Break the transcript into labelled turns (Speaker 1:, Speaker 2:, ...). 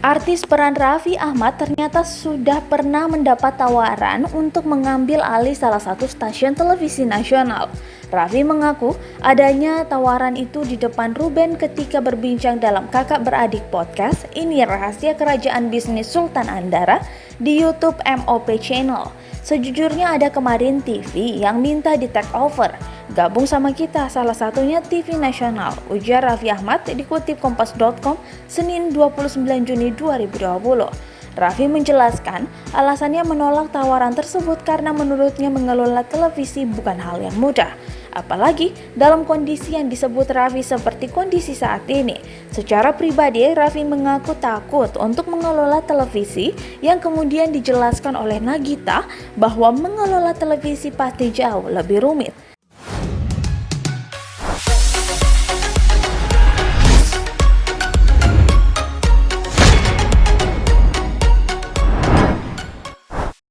Speaker 1: Artis peran Raffi Ahmad ternyata sudah pernah mendapat tawaran untuk mengambil alih salah satu stasiun televisi nasional. Raffi mengaku adanya tawaran itu di depan Ruben ketika berbincang dalam Kakak Beradik Podcast Ini Rahasia Kerajaan Bisnis Sultan Andara di YouTube MOP Channel. Sejujurnya ada kemarin TV yang minta di take over. Gabung sama kita, salah satunya TV nasional, ujar Raffi Ahmad dikutip kompas.com Senin 29 Juni 2020. Raffi menjelaskan alasannya menolak tawaran tersebut karena menurutnya mengelola televisi bukan hal yang mudah. Apalagi dalam kondisi yang disebut Raffi seperti kondisi saat ini. Secara pribadi, Raffi mengaku takut untuk mengelola televisi yang kemudian dijelaskan oleh Nagita bahwa mengelola televisi pasti jauh lebih rumit.